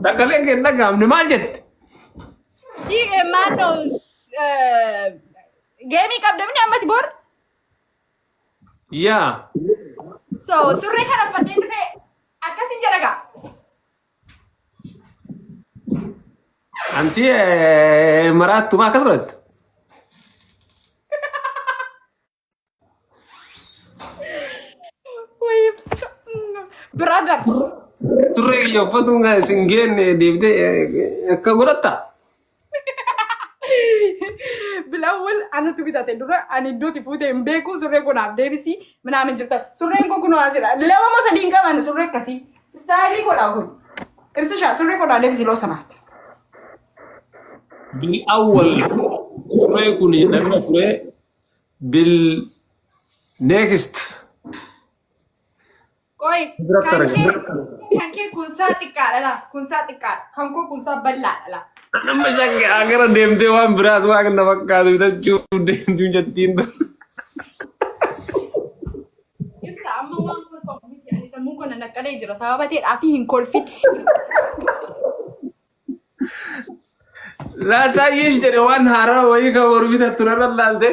Sagaleen kee dhagahamne maal jette? Maannoo geemii qabdamni ammati bor. Yaa. So surree kana uffannee dhufee akkasin jedhagaa. Anti maraattumaa akkas godhatte? Brother. Surree kiyya uffatuun isin geenne deebitee akka godhatta? Bilawwal anatu bitate dura ani iddootti fuutee hin beeku surree kunaaf deebisi minaamin jirta surreen kun kunoo asira lama moo sadii hin qaban surree akkasii istaayilii godhaa kun ibsa shaa surree kunaa deebisi loo samaatti. Bilawwal surree kun dhabna ture bil next. Koi kan kee kunsaa xiqqaadha laa kunsaa xiqqaadha kan koo kunsaa bal'aadha laa. Nama shakki agara deemtee waan biraas waan kana fakkaatu bitachuuf deemtuun jettiin ture. Ibsa amma waan kolfamu miti ani sammuu kana naqqalee jira sababa ta'eedhaa fi hin kolfin. Laasaayyee jedhe waan haaraa wayii kan warri bitattu narra laalte.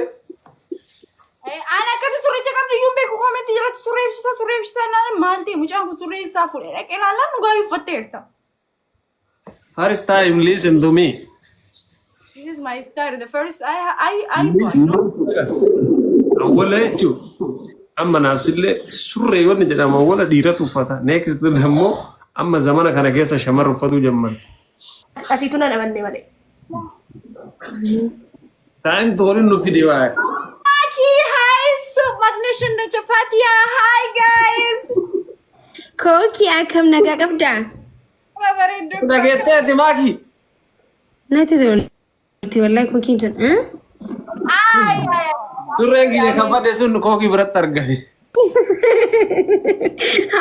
Ana akkati surricha qabdu iyyuu beeku koometti jalatti surree ibsita naan maal ta'e mucaan kun surree isaa fuudhee dhaqee ilaallaan dhugaa uffatteerta. First time listen to me. This is my style. The first I Awwala jechuun amma naafsillee surree wanni jedhama awwala dhiiratu uffata. Next immoo amma zamana kana keessa shamarra uffatuu jamman. Atiitu na namanne malee. Ta'in tooriin nuuf fide waa'ee. hi, so Magnesium na Chapatia. Hi guys. Kooki akkam nagaa qabdaa? Dhageettee ati maaki? Natti tolti wallahi kookiin tun. Surreen kiyya kan fadhe sun kookii biratti argame.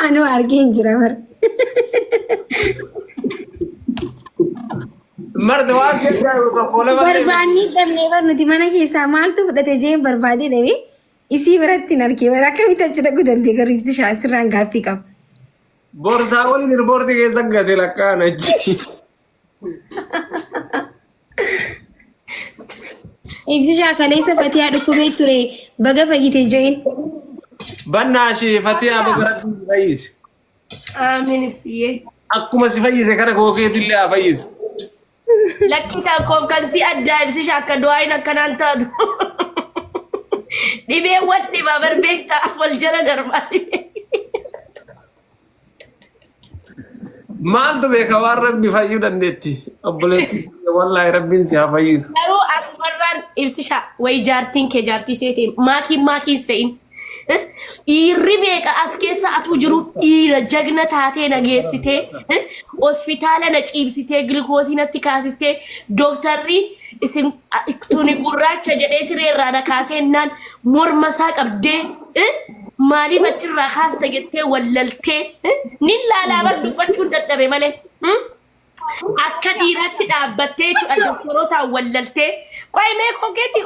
Anu argeen jira bar. Marti waan keessaa koole malee. Barbaanni dhabnee bar nuti mana keessaa maaltu fudhate jeen barbaadee dhabe isii biratti hin argee bar akkamitti achi dhaquu dandee garuu ibsi asirraan gaaffii qaba. Borsaa waliin riipoortii keessa gate lakkaan achi. Ibsi kaleessa Fatiyaa dhukkubee ture baga fayyite jeen. Bannaa ishee Fatiyaa bagarratti fayyise. Amiin ibsiyee. Akkuma si fayyise kana kookeetillee haa fayyisu. Lakki kan koom kan si addaa ibsi akka du'aayin akkanaan taatu. Dhibee wal dhibaa barbeektaa wal jala darbaani. Maaltu beeka waan rabbi fayyuu dandeetti. Obboleetti wallaahi rabbiin si haa fayyisu. Garuu asumarraan ibsisha wayi jaartiin kee jaartii seetiin maakiin se'in. Dhiirri beeka as keessa atuu jiru dhiira jagna taatee nageessitee hospitaala na ciibsitee gilkoosii natti kaasistee dooktarri isin tuni gurraacha jedhee sireerraa na kaasennaan morma isaa qabdee maaliif achirraa kaasta jettee wallaltee nin laalaa bar dubbachuun dadhabe malee akka dhiiratti dhaabbattee jechuudha doktorotaan wallaltee qo'imee kogeetii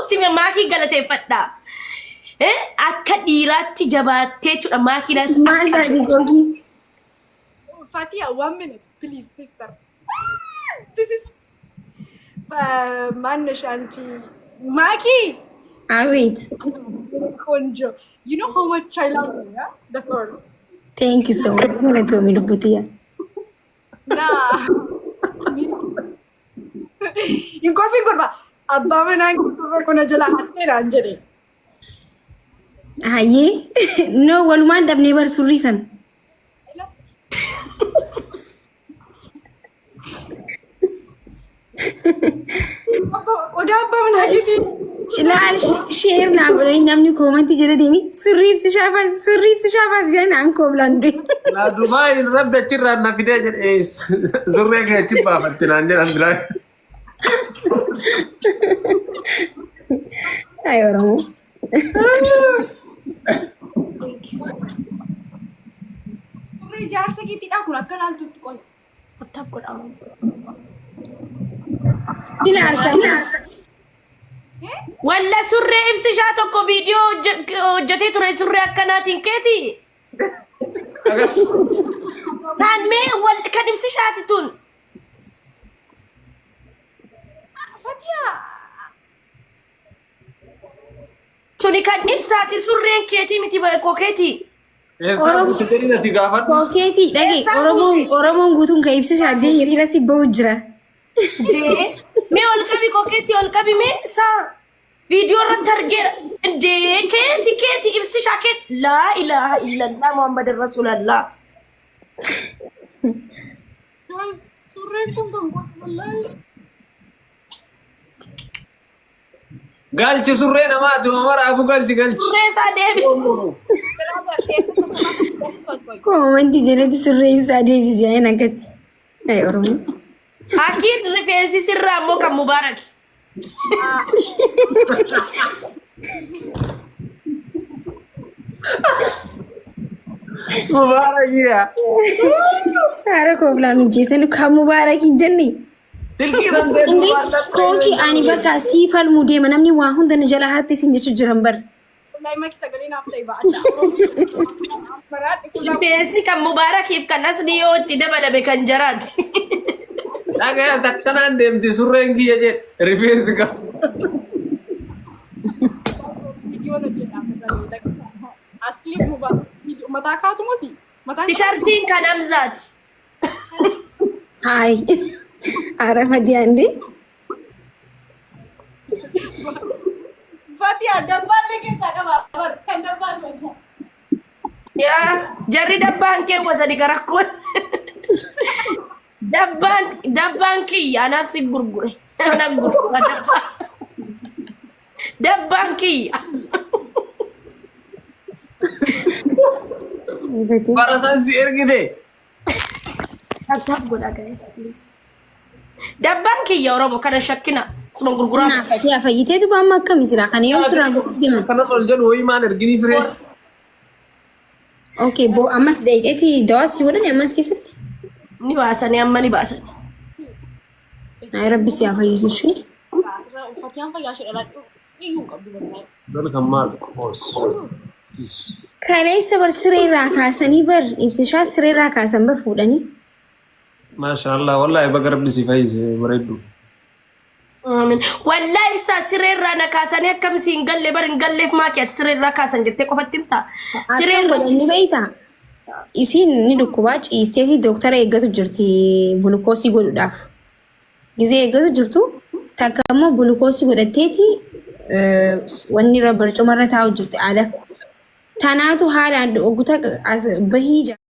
usime maakii galateeffadhaa. Akka dhiiraatti jabaattee jechuudha maakinas. Maal taati gogi? Fatia, 1 minute, please, sister. This is Maneshanchi. Maki! Wait. Konjo. You know how much I love you, yeah? The first. Thank you so much. Gonna tell me to put here. Nah. You got me good, Abba menang ko na jala hatte ranjare. Aye. No, walumaan dabnee bar surrii san. Odaa abba menang giti. Laal sheer naa godhanii namni koomantii jala deemi surriif si shaafaas jedhan aan kooblandu. Laa Dubaay rabbi achirraa na fidee jedhee surree kee achi baafatti naan jedhan biraa. Ay Oromoo. Surree jaarsa giitiidha kun akka laaltutti qoy. Kottaaf godhamu. Sila harkaan. Walla surree ibsishaa tokko viidiyoo hojjetee ture surree akkanaatiin keeti. Kan mee kan ibsishaatituun. Fatiyaa. Tuni kan ibsaati surreen keetii miti kokeetii. Eessaa buute jedhii natti gaafadhu. Kokeetii dhage Oromoon guutuun kan ibsisaa jee hiriira si bahu jira. Jee mee ol qabi kokeetii ol qabi mee saa viidiyoo irratti argeera. Jee keetii ibsishaa keetii laa ilaaha illallah Muhammad Rasulallah. Surreen kun kan wallahi. Galchi surree namaati maraafu galchi. Surree isaa deebisi. Wanti jalatti surree ibsaa deebisi ayan akkatti. Oromoo. Akiin rifeensi sirraa ammoo kan Mubaaraki. Mubaarakiidha. Haara kooflaan hojjeessan kan Mubaaraki hin jenne. Inni kookii ani bakka siifal mudeema namni waa hunda na jala haatti isin jechuun jiran bar. Wallahi maki sagalee naaf ta'e ba'acha. Rifeensi kan Mubaarakiif kan asni yoo itti dabalame kan jaraati. Dhagaa takkanaan deemti surreen kiyya jedhe rifeensi qabu. Viidiyoon hojjedhaa sagalee asli mataa kaatumosi. Tishartiin kan Hamzaati. Haay. Arafa diyaande. Fatiyaa dabbaallee keessaa qaba kan dabbaan wajjin. Yaa jarri dabbaan keewwatani garakkoon. Dabbaan kiyya anaa si gurgure. Ana gurgura dabbaan kiyya. Barasan si ergite. Tap godha guys please. Dabbaan kiyya Oromoo kana shakkina suma gurguraa. Naa Fatiyaa fayyiteetu baamma akkamii jira kana yoom sirraa gurgurtima. Kana ol jedhu ho'i maan erginii firee. Okay boo ammas dheedheeti dawaa si godhani ammas keessatti. Ni baasanii amma ni baasanii. Ay rabbi si haa fayyisu ishee. Fatiyaan fayyaa ishee dhalaa iyyuu qabdu wallahi. Dole kan maal qoos. Kana isa bar sireerraa kaasanii bar ibsishaa sireerraa kaasan bar fuudhanii. Maashaallah wallahi baga rabbi si fayyise bareeddu. Amiin. Wallahi ibsaa sireerraa na kaasanii akkamisi hin galle bar hin galleef maakiyaati sireerraa kaasan jettee qofatti himtaa. Sireerraa ni beeytaa. Isiin ni dhukkubaa ciisteeti dooktara eeggatu jirti gulukoosii godhuudhaaf. Gizee eeggatu jirtu takka immoo gulukoosii godhatteeti wanni irra barcumarra taa'u jirti aada. Tanaatu haalaan oguta bahii